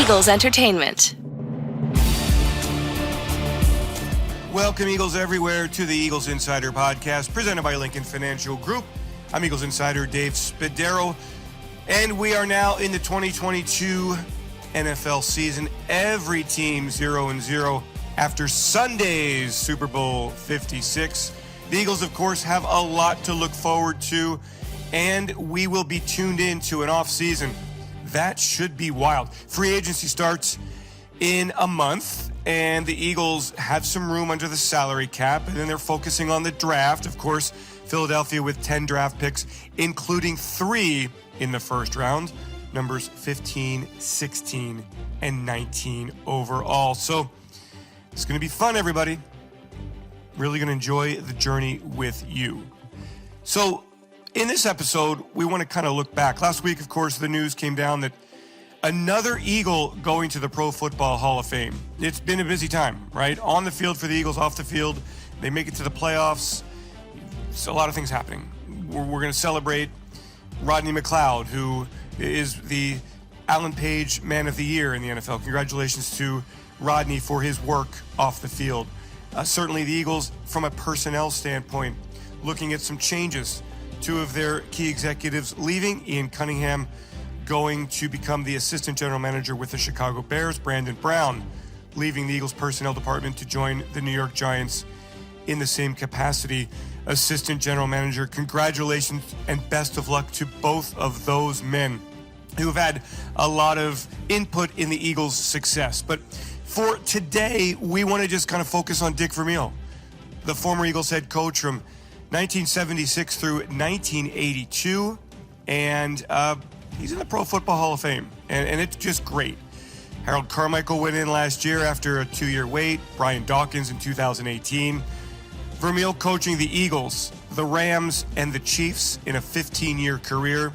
Eagles Entertainment. Welcome, Eagles everywhere, to the Eagles Insider Podcast, presented by Lincoln Financial Group. I'm Eagles Insider Dave Spadaro, and we are now in the 2022 NFL season. Every team 0-0 after Sunday's Super Bowl 56. The Eagles, of course, have a lot to look forward to, and we will be tuned in to an off-season. That should be wild. Free agency starts in a month, and the Eagles have some room under the salary cap, and then they're focusing on the draft. Of course, Philadelphia with 10 draft picks, including 3 in the first round, numbers 15, 16, and 19 overall. So it's going to be fun, everybody. Really going to enjoy the journey with you. So in this episode, we want to kind of look back. Last week, of course, the news came down that another Eagle going to the Pro Football Hall of Fame. It's been a busy time, right? On the field for the Eagles, off the field. They make it to the playoffs. It's a lot of things happening. We're going to celebrate Rodney McLeod, who is the Alan Page Man of the Year in the NFL. Congratulations to Rodney for his work off the field. Certainly the Eagles, from a personnel standpoint, looking at some changes. 2 of their key executives leaving, Ian Cunningham going to become the assistant general manager with the Chicago Bears, Brandon Brown leaving the Eagles personnel department to join the New York Giants in the same capacity, assistant general manager. Congratulations and best of luck to both of those men who have had a lot of input in the Eagles' success. But for today, we want to just kind of focus on Dick Vermeil, the former Eagles head coach from 1976 through 1982, and he's in the Pro Football Hall of Fame, and it's just great. Harold Carmichael went in last year after a 2-year wait, Brian Dawkins in 2018. Vermeil coaching the Eagles, the Rams, and the Chiefs in a 15-year career.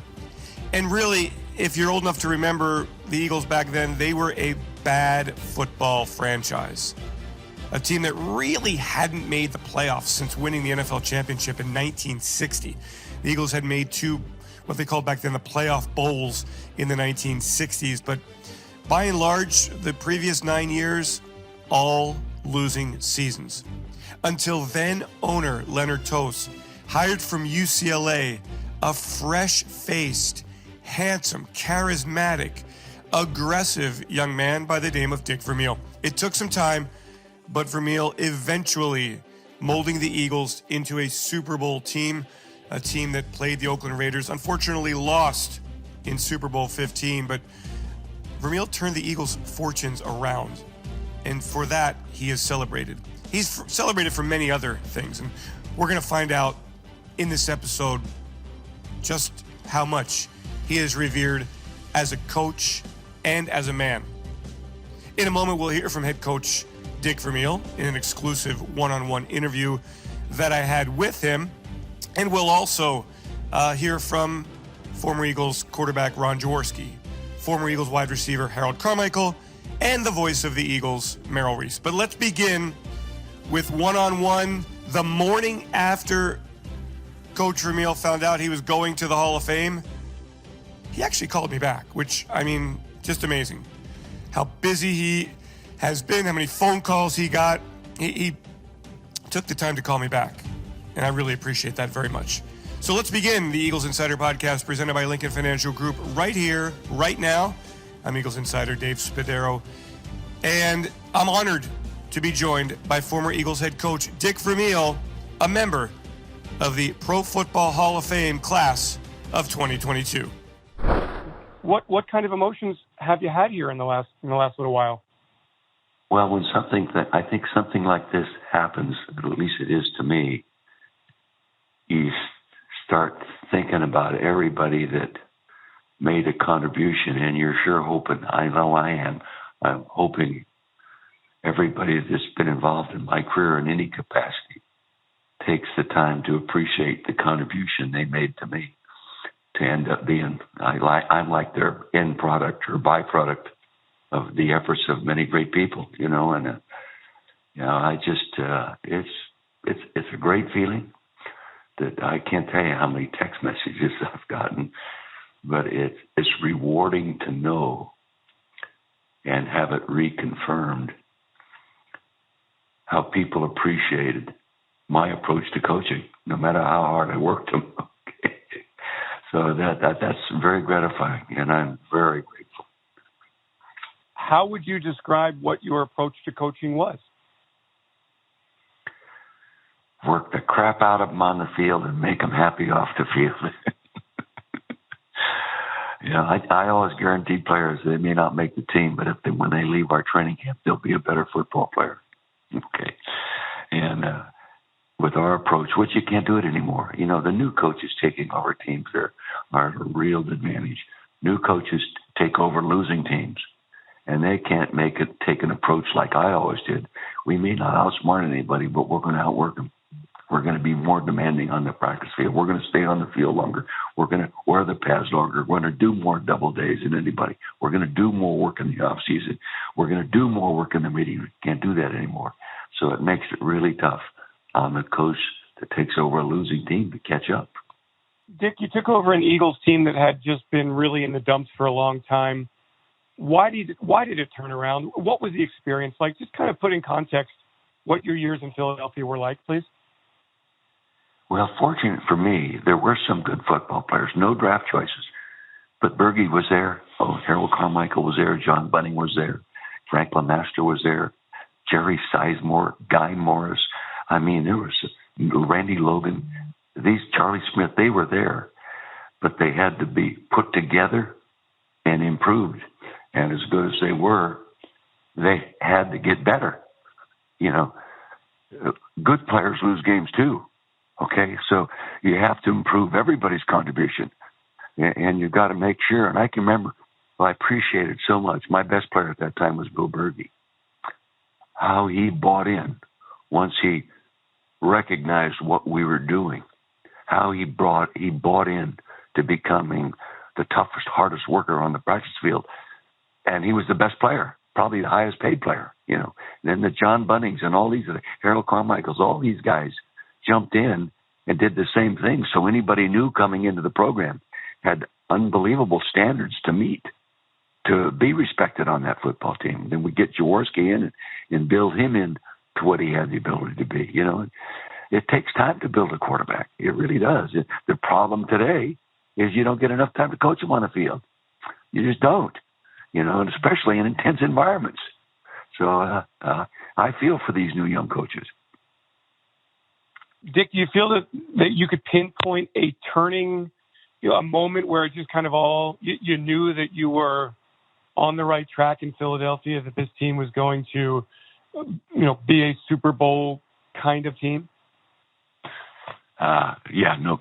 And really, if you're old enough to remember the Eagles back then, they were a bad football franchise. A team that really hadn't made the playoffs since winning the NFL championship in 1960. The Eagles had made 2, what they called back then the playoff bowls in the 1960s. But by and large, the previous 9 years, all losing seasons. Until then owner Leonard Tost hired from UCLA a fresh-faced, handsome, charismatic, aggressive young man by the name of Dick Vermeil. It took some time, but Vermeil eventually molding the Eagles into a Super Bowl team, a team that played the Oakland Raiders, unfortunately lost in Super Bowl 15, but Vermeil turned the Eagles' fortunes around, and for that, he is celebrated. He's celebrated for many other things, and we're going to find out in this episode just how much he is revered as a coach and as a man. In a moment, we'll hear from head coach Dick Vermeil in an exclusive one-on-one interview that I had with him. And we'll also hear from former Eagles quarterback Ron Jaworski, former Eagles wide receiver Harold Carmichael, and the voice of the Eagles, Merrill Reese. But let's begin with one-on-one. The morning after Coach Vermeil found out he was going to the Hall of Fame, he actually called me back, which, I mean, just amazing. How busy he has been, how many phone calls he got. He took the time to call me back, and I really appreciate that very much. So let's begin the Eagles Insider Podcast presented by Lincoln Financial Group right here, right now. I'm Eagles Insider Dave Spadaro, and I'm honored to be joined by former Eagles head coach Dick Vermeil, a member of the Pro Football Hall of Fame class of 2022. What kind of emotions have you had here in the last little while? Well, when I think something like this happens, at least it is to me, you start thinking about everybody that made a contribution, and you're sure hoping, I know I am, I'm hoping everybody that's been involved in my career in any capacity takes the time to appreciate the contribution they made to me, to end up being, I'm like their end product or byproduct of the efforts of many great people, and I just, it's a great feeling that I can't tell you how many text messages I've gotten, but it's rewarding to know and have it reconfirmed how people appreciated my approach to coaching, no matter how hard I worked them. Okay. So that's very gratifying, and I'm very grateful. How would you describe what your approach to coaching was? Work the crap out of them on the field and make them happy off the field. I always guarantee players they may not make the team, but when they leave our training camp, they'll be a better football player. Okay. And with our approach, which you can't do it anymore. The new coaches taking over teams are a real advantage. New coaches take over losing teams, and they can't take an approach like I always did. We may not outsmart anybody, but we're going to outwork them. We're going to be more demanding on the practice field. We're going to stay on the field longer. We're going to wear the pads longer. We're going to do more double days than anybody. We're going to do more work in the off season. We're going to do more work in the meeting. We can't do that anymore. So it makes it really tough on the coach that takes over a losing team to catch up. Dick, you took over an Eagles team that had just been really in the dumps for a long time. Why did it turn around? What was the experience like? Just kind of put in context what your years in Philadelphia were like, please. Well, fortunate for me, there were some good football players, no draft choices. But Berge was there. Harold Carmichael was there. John Bunting was there. Frank LeMaster was there. Jerry Sizemore, Guy Morris. I mean, there was Randy Logan. These Charlie Smith, they were there. But they had to be put together and improved. And as good as they were, they had to get better. Good players lose games too. Okay, so you have to improve everybody's contribution, and you've got to make sure. And I can remember, I appreciated so much. My best player at that time was Bill Berge. How he bought in once he recognized what we were doing. How he bought in to becoming the toughest, hardest worker on the practice field, and he was the best player, probably the highest paid player. And then the John Buntings and all these, Harold Carmichaels, all these guys jumped in and did the same thing. So anybody new coming into the program had unbelievable standards to meet, to be respected on that football team. Then we get Jaworski in and build him in to what he had the ability to be. It takes time to build a quarterback. It really does. The problem today is you don't get enough time to coach him on the field. You just don't, and especially in intense environments. So I feel for these new young coaches. Dick, do you feel that you could pinpoint a turning, a moment where it just kind of all, you knew that you were on the right track in Philadelphia, that this team was going to, be a Super Bowl kind of team?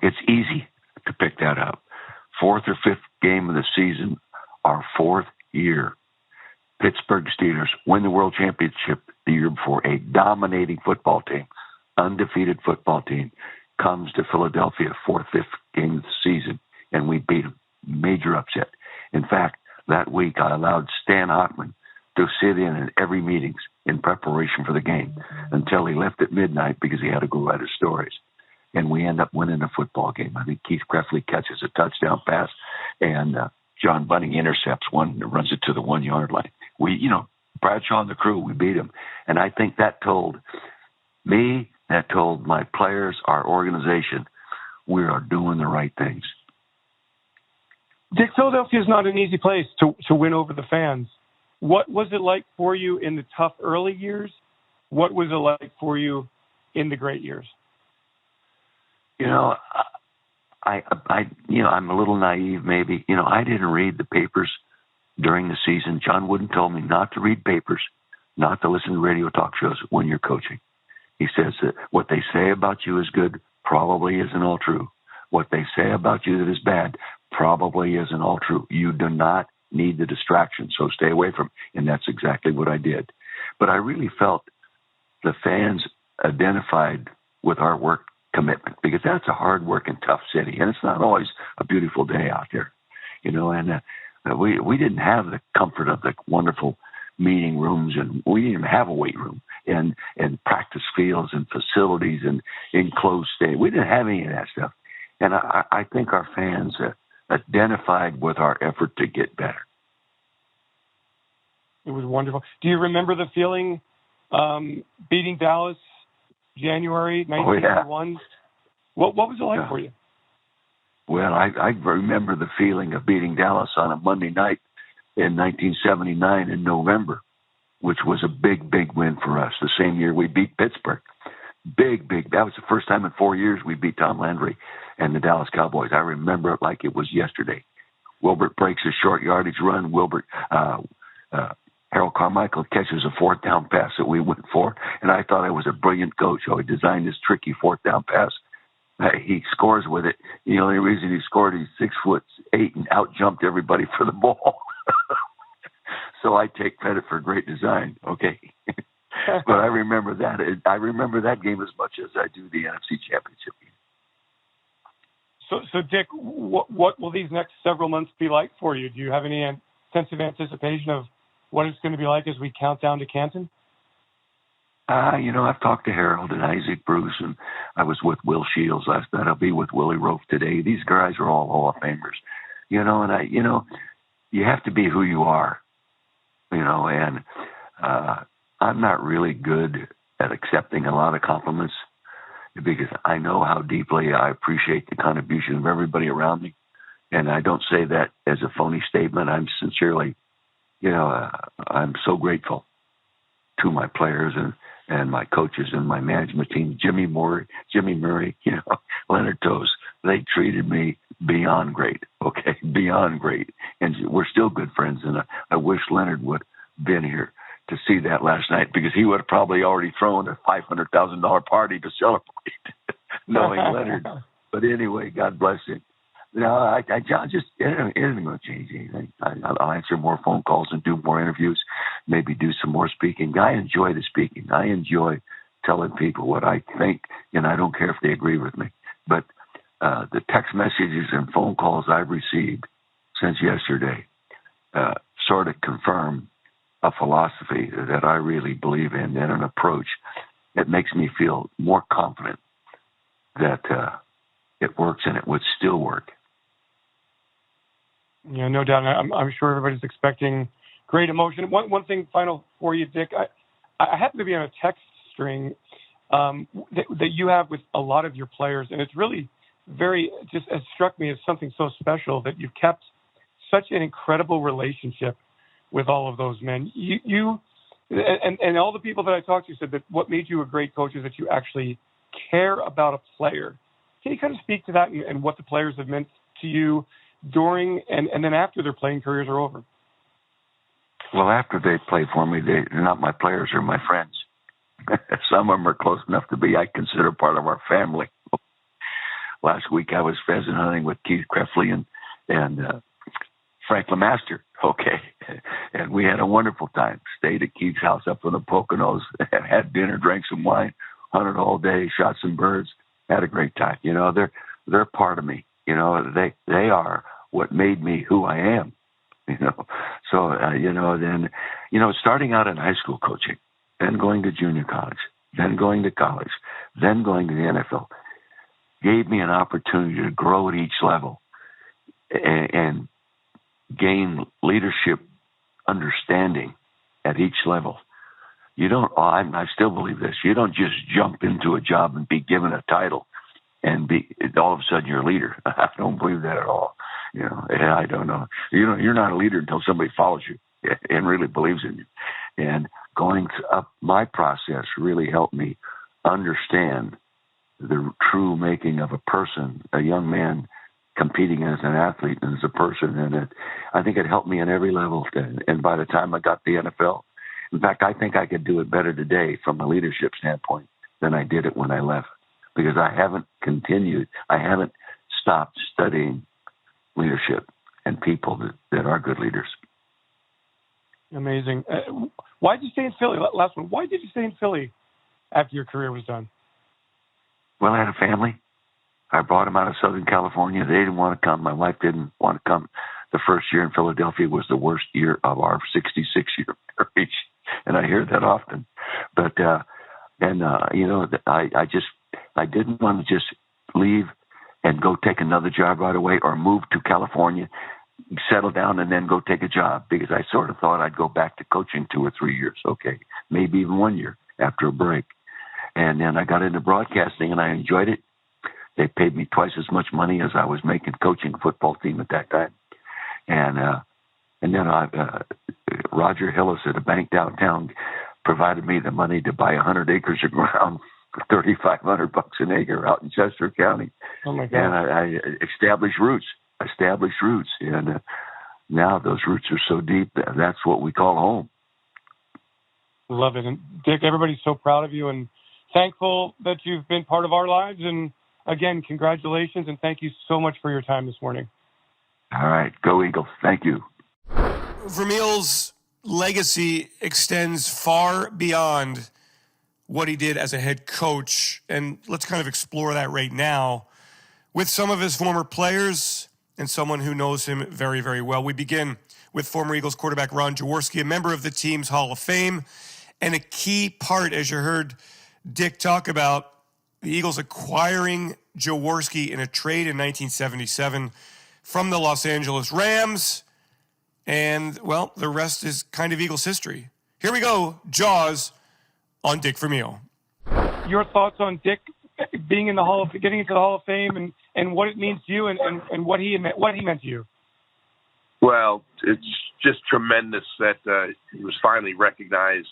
It's easy to pick that up. Fourth or fifth game of the season, our fourth year. Pittsburgh Steelers win the World Championship the year before. A dominating football team, undefeated football team, comes to Philadelphia, fourth, fifth game of the season, and we beat them. Major upset. In fact, that week I allowed Stan Hockman to sit in every meeting in preparation for the game until he left at midnight because he had to go write his stories. And we end up winning the football game. I think Keith Krefley catches a touchdown pass, and John Bunting intercepts one and runs it to the 1 yard line. Bradshaw and the crew, we beat him. And I think that told me, that told my players, our organization, we are doing the right things. Dick, Philadelphia is not an easy place to win over the fans. What was it like for you in the tough early years? What was it like for you in the great years? I'm a little naive maybe. I didn't read the papers during the season. John Wooden told me not to read papers, not to listen to radio talk shows when you're coaching. He says that what they say about you is good probably isn't all true. What they say about you that is bad probably isn't all true. You do not need the distraction, so stay away from it. And that's exactly what I did. But I really felt the fans identified with our work commitment, because that's a hard-working, tough city, and it's not always a beautiful day out there, and we didn't have the comfort of the wonderful meeting rooms, and we didn't even have a weight room and practice fields and facilities and enclosed stadium. We didn't have any of that stuff, and I think our fans identified with our effort to get better. It was wonderful. Do you remember the feeling beating Dallas January 1981? Oh, yeah. What was it like for you? Well, I remember the feeling of beating Dallas on a Monday night in 1979 in November, which was a big, big win for us. The same year we beat Pittsburgh. Big. That was the first time in 4 years we beat Tom Landry and the Dallas Cowboys. I remember it like it was yesterday. Wilbert breaks a short yardage run. Harold Carmichael catches a fourth down pass that we went for, and I thought I was a brilliant coach. So he designed this tricky fourth down pass. He scores with it. The only reason he scored, he's 6'8" and out jumped everybody for the ball. So I take credit for great design. Okay. But I remember that. I remember that game as much as I do the NFC Championship game. So Dick, what will these next several months be like for you? Do you have any sense of anticipation of what it's going to be like as we count down to Canton? I've talked to Harold and Isaac Bruce, and I was with Will Shields last night. I'll be with Willie Rofe today. These guys are all Hall of Famers, and you have to be who you are, and I'm not really good at accepting a lot of compliments because I know how deeply I appreciate the contribution of everybody around me. And I don't say that as a phony statement. I'm sincerely, I'm so grateful to my players and my coaches and my management team, Jimmy Murray, Leonard Toes. They treated me beyond great, okay, beyond great. And we're still good friends, and I wish Leonard would have been here to see that last night because he would have probably already thrown a $500,000 party to celebrate, knowing Leonard. But anyway, God bless him. No, I just, it isn't going to change anything. I'll answer more phone calls and do more interviews, maybe do some more speaking. I enjoy the speaking. I enjoy telling people what I think, and I don't care if they agree with me. But the text messages and phone calls I've received since yesterday sort of confirm a philosophy that I really believe in and an approach that makes me feel more confident that it works and it would still work. Yeah, no doubt. I'm sure everybody's expecting great emotion. One thing final for you, Dick. I happen to be on a text string that you have with a lot of your players, and it's really it struck me as something so special that you've kept such an incredible relationship with all of those men. You and all the people that I talked to said that what made you a great coach is that you actually care about a player. Can you kind of speak to that and what the players have meant to you during and then after their playing careers are over? Well, after they play for me, they're not my players, they're my friends. Some of them are close enough to be, I consider, part of our family. Last week I was pheasant hunting with Keith Krefley and Frank LeMaster. Okay. And we had a wonderful time. Stayed at Keith's house up in the Poconos, had dinner, drank some wine, hunted all day, shot some birds, had a great time. They're part of me. They are what made me who I am. So, then, starting out in high school coaching, then going to junior college, then going to college, then going to the NFL, gave me an opportunity to grow at each level and gain leadership understanding at each level. I still believe this. You don't just jump into a job and be given a title and be all of a sudden you're a leader. I don't believe that at all. I don't know. You're not a leader until somebody follows you and really believes in you. And going up my process really helped me understand the true making of a person, a young man competing as an athlete and as a person. And I think it helped me on every level. And by the time I got the NFL, in fact, I think I could do it better today from a leadership standpoint than I did it when I left, because I haven't stopped studying leadership and people that are good leaders. Amazing. Why did you stay in Philly? Last one. Why did you stay in Philly after your career was done? Well, I had a family. I brought them out of Southern California. They didn't want to come. My wife didn't want to come. The first year in Philadelphia was the worst year of our 66-year marriage, and I hear that often. But I didn't want to just leave and go take another job right away or move to California settle down and then go take a job, because I sort of thought I'd go back to coaching 2 or 3 years, okay, maybe even 1 year after a break. And then I got into broadcasting, and I enjoyed it. They paid me twice as much money as I was making coaching a football team at that time. And then Roger Hillis at a bank downtown provided me the money to buy 100 acres of ground for $3,500 an acre out in Chester County. Oh my God. And I established roots. And now those roots are so deep that that's what we call home. Love it. And Dick, everybody's so proud of you and thankful that you've been part of our lives. And again, congratulations, and thank you so much for your time this morning. All right. Go Eagles. Thank you. Vermeil's legacy extends far beyond what he did as a head coach. And let's kind of explore that right now with some of his former players and someone who knows him very, very well. We begin with former Eagles quarterback Ron Jaworski, a member of the team's Hall of Fame, and a key part, as you heard Dick talk about, the Eagles acquiring Jaworski in a trade in 1977 from the Los Angeles Rams. And, well, the rest is kind of Eagles history. Here we go, Jaws on Dick Vermeil. Your thoughts on Dick being in the getting into the Hall of Fame and what it means to you and what he meant to you? Well, it's just tremendous that he was finally recognized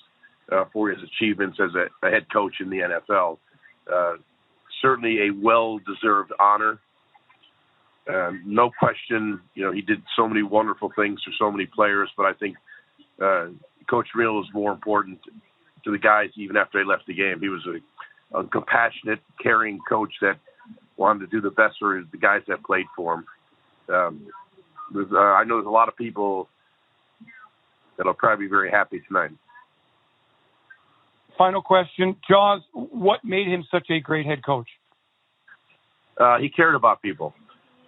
for his achievements as a head coach in the NFL. Certainly a well-deserved honor. No question, he did so many wonderful things for so many players, but I think Coach Vermeil was more important to the guys even after they left the game. He was a compassionate, caring coach that wanted to do the best for the guys that played for him. I know there's a lot of people that'll probably be very happy tonight. Final question, Jaws, what made him such a great head coach? He cared about people.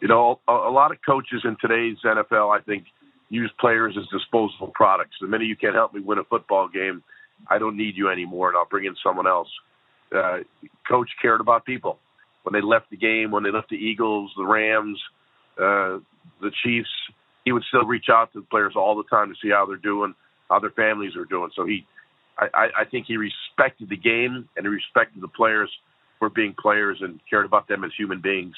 A lot of coaches in today's NFL, I think, use players as disposable products. The minute you can't help me win a football game, I don't need you anymore, and I'll bring in someone else. Coach cared about people. When they left the game, when they left the Eagles, the Rams, the Chiefs, he would still reach out to the players all the time to see how they're doing, how their families are doing. So I think he respected the game and he respected the players for being players and cared about them as human beings.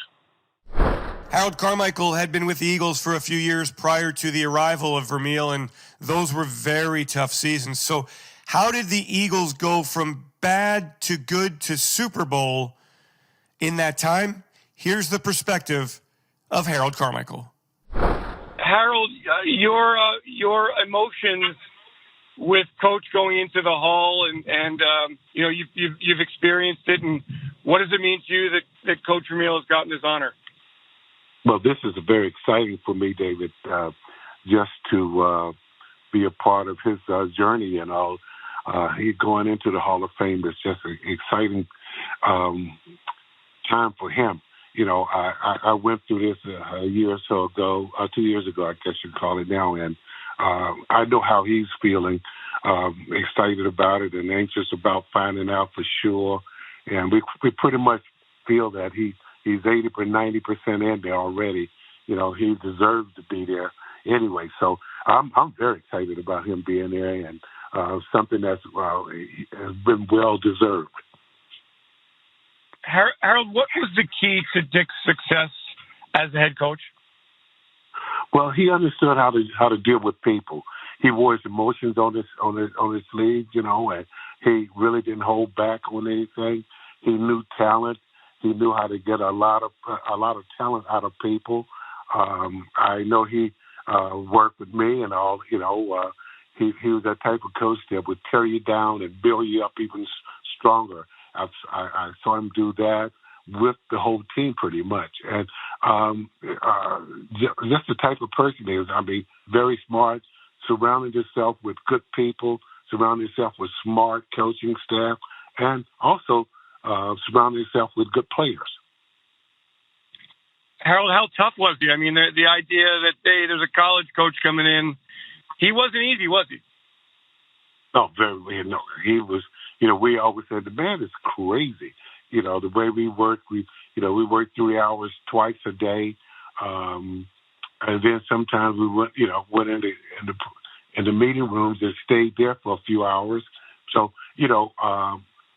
Harold Carmichael had been with the Eagles for a few years prior to the arrival of Vermeil, and those were very tough seasons. So how did the Eagles go from bad to good to Super Bowl in that time? Here's the perspective of Harold Carmichael. Harold, your emotions with Coach going into the Hall, and you've experienced it, and what does it mean to you that Coach Vermeil has gotten this honor? Well, this is very exciting for me, David, just to be a part of his journey and all. He going into the Hall of Fame is just an exciting time for him. I went through this a year or so ago, 2 years ago, I guess you'd call it now, and I know how he's feeling, excited about it and anxious about finding out for sure. And we pretty much feel that he's 80 or 90% in there already. He deserves to be there anyway. So I'm very excited about him being there, and something that's has been well deserved. Harold, what was the key to Dick's success as a head coach? Well, he understood how to deal with people. He wore his emotions on his sleeve, and he really didn't hold back on anything. He knew talent. He knew how to get a lot of talent out of people. I know he worked with me and all. He was that type of coach that would tear you down and build you up even stronger. I saw him do that with the whole team pretty much. And just the type of person he is. Very smart, surrounding himself with good people, surrounding himself with smart coaching staff, and also surrounding himself with good players. Harold, how tough was he? The idea that, hey, there's a college coach coming in, he wasn't easy, was he? No, no. He was. We always said the man is crazy. The way we work, we work 3 hours twice a day. And then sometimes we went in the meeting rooms and stayed there for a few hours. So,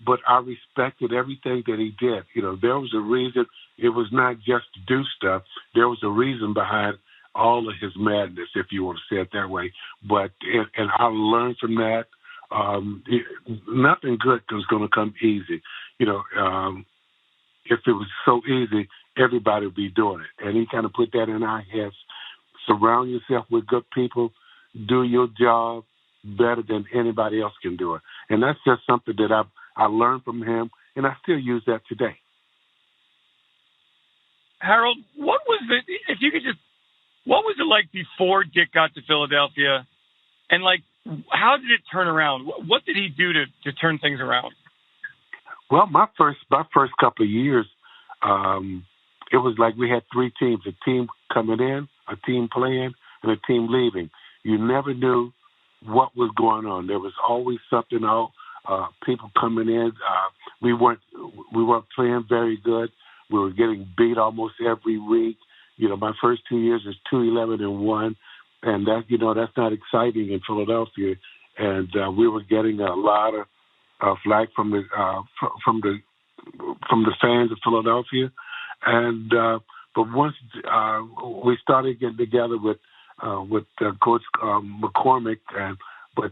but I respected everything that he did. There was a reason. It was not just to do stuff. There was a reason behind all of his madness, if you want to say it that way. But, and I learned from that. Nothing good was going to come easy. If it was so easy, everybody would be doing it. And he kind of put that in our heads. Surround yourself with good people. Do your job better than anybody else can do it. And that's just something that I learned from him, and I still use that today. Harold, what was it like before Dick got to Philadelphia? And, how did it turn around? What did he do to turn things around? Well, my first couple of years, it was like we had three teams: a team coming in, a team playing, and a team leaving. You never knew what was going on. There was always something out. People coming in. We weren't playing very good. We were getting beat almost every week. My first 2 years is 2-11-1, and that's not exciting in Philadelphia. And we were getting a lot of flack from the fans of Philadelphia. And but once we started getting together with Coach McCormick, but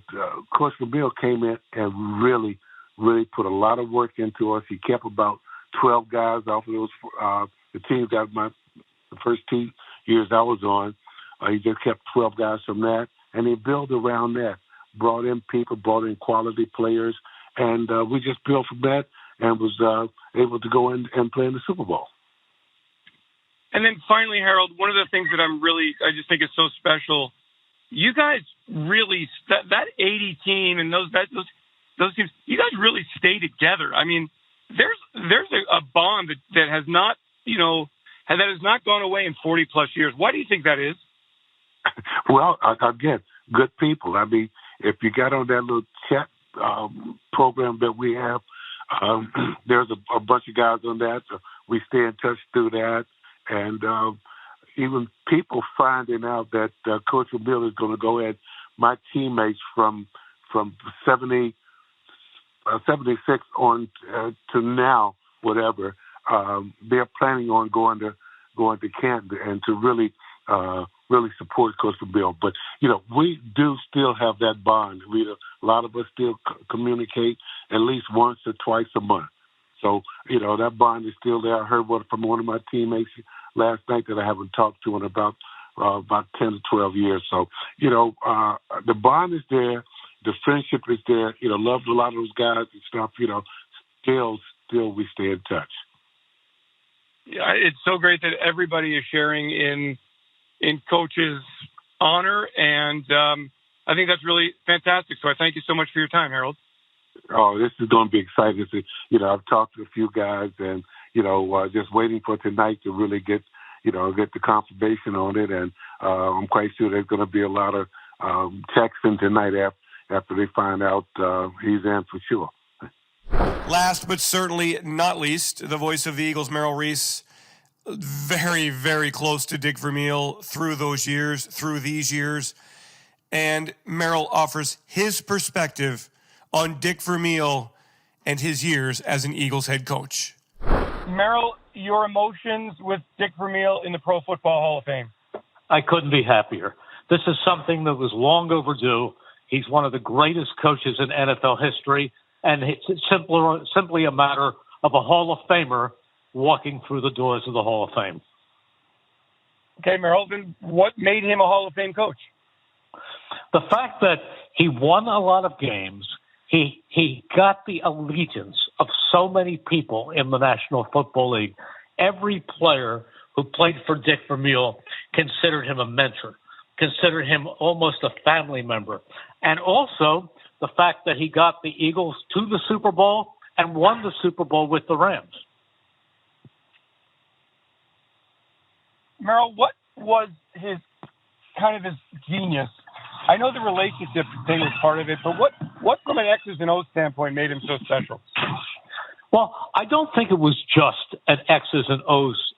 Coach Vermeil came in and really put a lot of work into us. He kept about 12 guys off of those the teams that the first 2 years I was on. He just kept 12 guys from that, and he built around that. Brought in people, brought in quality players, and we just built from that and was able to go in and play in the Super Bowl. And then finally, Harold, one of the things that I just think is so special, you guys really, that 80 team and those teams, you guys really stay together. I mean, there's a bond that has not, that has not gone away in 40 plus years. Why do you think that is? Well, again, good people. I mean, if you got on that little chat program that we have, there's a bunch of guys on that. So we stay in touch through that. And even people finding out that Coach Vermeil is going to go ahead, my teammates from 76 on to now, whatever, they're planning on going to Canton and to really support Coach Vermeil. But we do still have that bond. A lot of us still communicate at least once or twice a month. So, that bond is still there. I heard from one of my teammates last night that I haven't talked to in about 10 to 12 years. So, the bond is there. The friendship is there. Loved a lot of those guys and stuff. Still we stay in touch. Yeah, it's so great that everybody is sharing in Coach's honor, and I think that's really fantastic. So I thank you so much for your time, Harold. Oh, this is going to be exciting. I've talked to a few guys, and just waiting for tonight to really get the confirmation on it. And I'm quite sure there's going to be a lot of texting tonight after they find out he's in for sure. Last but certainly not least, the voice of the Eagles, Merrill Reese, very, very close to Dick Vermeil through these years. And Merrill offers his perspective on Dick Vermeil and his years as an Eagles head coach. Merrill, your emotions with Dick Vermeil in the Pro Football Hall of Fame. I couldn't be happier. This is something that was long overdue. He's one of the greatest coaches in NFL history, and it's simply a matter of a Hall of Famer walking through the doors of the Hall of Fame. Okay, Merrill, then what made him a Hall of Fame coach? The fact that he won a lot of games, he got the allegiance of so many people in the National Football League. Every player who played for Dick Vermeil considered him a mentor, considered him almost a family member. And also the fact that he got the Eagles to the Super Bowl and won the Super Bowl with the Rams. Merrill, what was his genius? I know the relationship thing was part of it, but what from an X's and O's standpoint made him so special? Well, I don't think it was just an X's and O's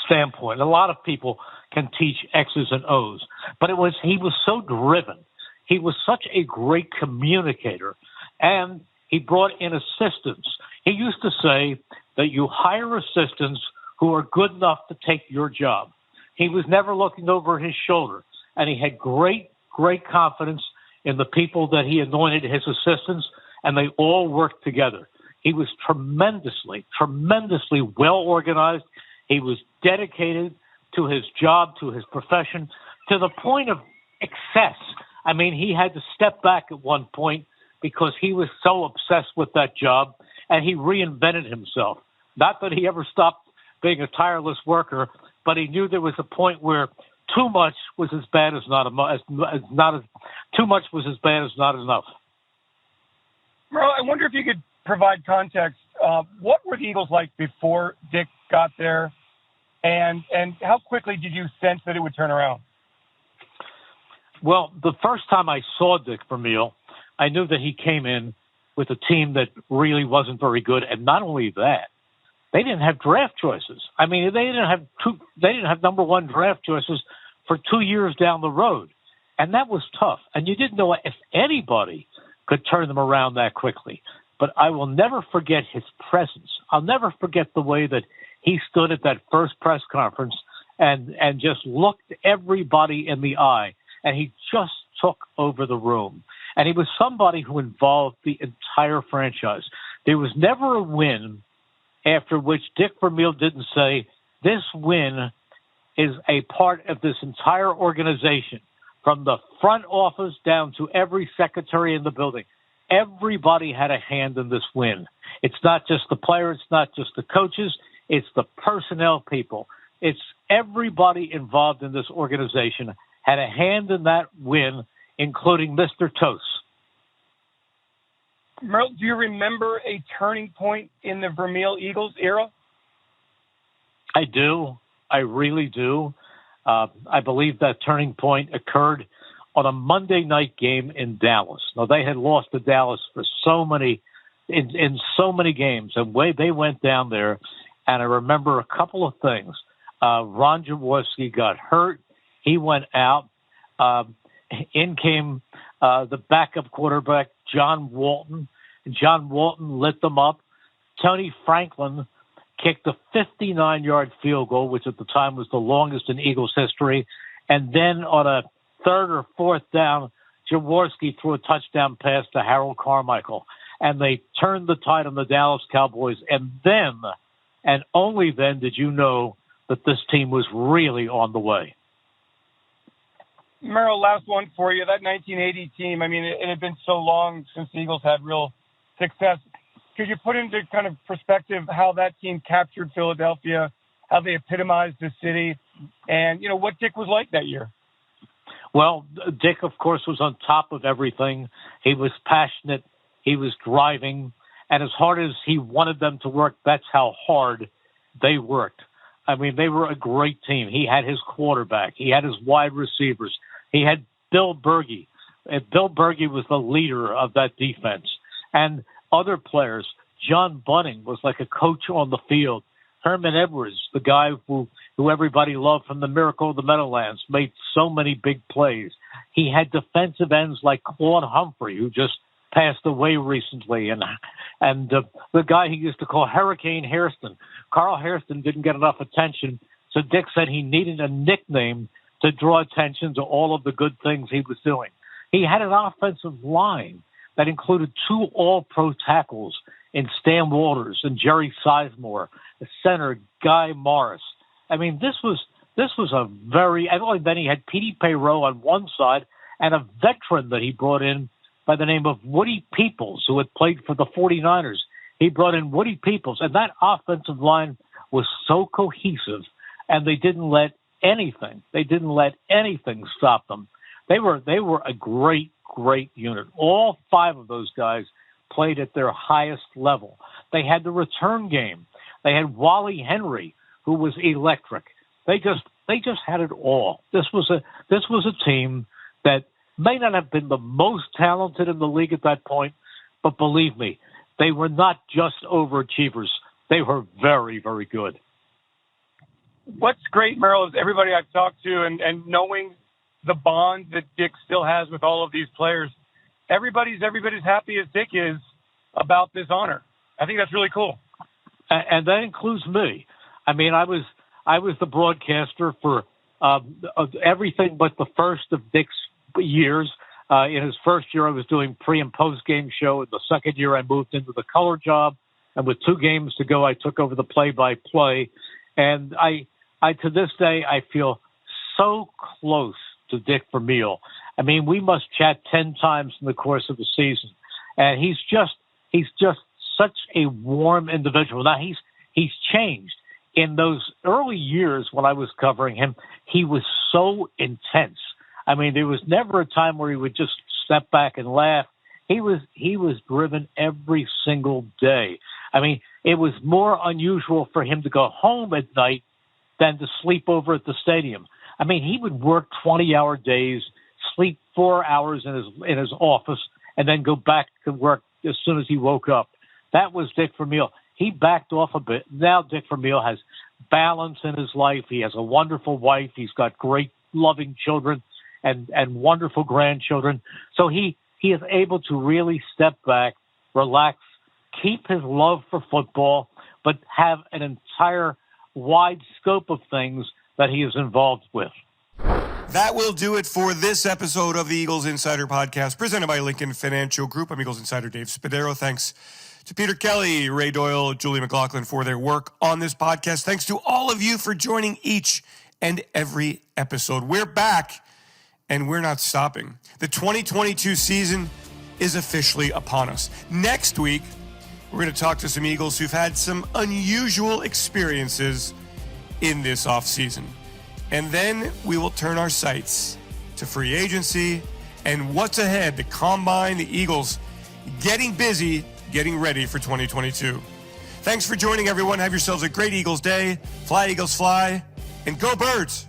standpoint. A lot of people can teach X's and O's. But he was so driven. He was such a great communicator, and he brought in assistants. He used to say that you hire assistants who are good enough to take your job. He was never looking over his shoulder, and he had great confidence in the people that he anointed his assistants, and they all worked together. He was tremendously well organized. He was dedicated to his job, to his profession, to the point of excess. I mean, he had to step back at one point because he was so obsessed with that job, and he reinvented himself. Not that he ever stopped being a tireless worker, but he knew there was a point where too much was as bad as too much was as bad as not enough. Merle, I wonder if you could provide context. What were the Eagles like before Dick got there, and how quickly did you sense that it would turn around? Well, the first time I saw Dick Vermeil, I knew that he came in with a team that really wasn't very good, and not only that, they didn't have draft choices. I mean, they didn't have number one draft choices for 2 years down the road, and that was tough. And you didn't know if anybody could turn them around that quickly. But I will never forget his presence. I'll never forget the way that he stood at that first press conference and just looked everybody in the eye, and he just took over the room. And he was somebody who involved the entire franchise. There was never a win after which Dick Vermeil didn't say, this win is a part of this entire organization, from the front office down to every secretary in the building. Everybody had a hand in this win. It's not just the players, it's not just the coaches, it's the personnel people. It's everybody involved in this organization had a hand in that win, including Mr. Toast. Merle, do you remember a turning point in the Vermeil Eagles era? I do. I really do. I believe that turning point occurred on a Monday night game in Dallas. Now, they had lost to Dallas for so many games, and they went down there, and I remember a couple of things. Ron Jaworski got hurt. He went out. In came the backup quarterback, John Walton. John Walton lit them up. Tony Franklin kicked a 59-yard field goal, which at the time was the longest in Eagles history. And then on a third or fourth down, Jaworski threw a touchdown pass to Harold Carmichael. And they turned the tide on the Dallas Cowboys. And then, and only then, did you know that this team was really on the way. Merrill, last one for you. That 1980 team, I mean, it had been so long since the Eagles had real success. Could you put into kind of perspective how that team captured Philadelphia, how they epitomized the city, and, you know, what Dick was like that year? Well, Dick, of course, was on top of everything. He was passionate. He was driving. And as hard as he wanted them to work, that's how hard they worked. I mean, they were a great team. He had his quarterback. He had his wide receivers. He had Bill Berge. Bill Berge was the leader of that defense. And other players, John Bunning was like a coach on the field. Herman Edwards, the guy who everybody loved from the Miracle of the Meadowlands, made so many big plays. He had defensive ends like Claude Humphrey, who just passed away recently, and the guy he used to call Hurricane Hairston. Carl Hairston didn't get enough attention, so Dick said he needed a nickname to draw attention to all of the good things he was doing. He had an offensive line that included 2 all-pro tackles in Stan Walters and Jerry Sizemore, the center Guy Morris. I mean, this was a very, and then he had Petey Payroll on one side and a veteran that he brought in by the name of Woody Peoples, who had played for the 49ers. He brought in Woody Peoples, and that offensive line was so cohesive, and they didn't let anything stop them. They were a great unit. All 5 of those guys played at their highest level. They had the return game. They had Wally Henry, who was electric. They just had it all. This was a team that may not have been the most talented in the league at that point, but believe me, they were not just overachievers. They were very, very good. what's great, Merrill, is everybody I've talked to and knowing the bond that Dick still has with all of these players, everybody's happy as Dick is about this honor. I think that's really cool. And that includes me. I mean, I was the broadcaster for everything but the first of Dick's years. In his first year, I was doing pre- and post-game show. In the second year, I moved into the color job. And with 2 games to go, I took over the play-by-play. And I to this day, I feel so close to Dick Vermeil. I mean, we must chat 10 times in the course of the season. And he's just such a warm individual. Now, he's changed. In those early years when I was covering him, he was so intense. I mean, there was never a time where he would just step back and laugh. He was driven every single day. I mean, it was more unusual for him to go home at night than to sleep over at the stadium. I mean, he would work 20-hour days, sleep 4 hours in his office, and then go back to work as soon as he woke up. That was Dick Vermeil. He backed off a bit. Now Dick Vermeil has balance in his life. He has a wonderful wife. He's got great, loving children and wonderful grandchildren. So he is able to really step back, relax, keep his love for football, but have an entire wide scope of things that he is involved with. That will do it for this episode of the Eagles Insider Podcast, presented by Lincoln Financial Group. I'm Eagles Insider Dave Spadaro. Thanks to Peter Kelly, Ray Doyle, Julie McLaughlin for their work on this podcast. Thanks to all of you for joining each and every episode. We're back, and we're not stopping. The 2022 season is officially upon us. Next week, we're going to talk to some Eagles who've had some unusual experiences in this offseason. And then we will turn our sights to free agency and what's ahead, the combine, the Eagles getting busy, getting ready for 2022. Thanks for joining, everyone. Have yourselves a great Eagles day. Fly, Eagles, fly, and go Birds.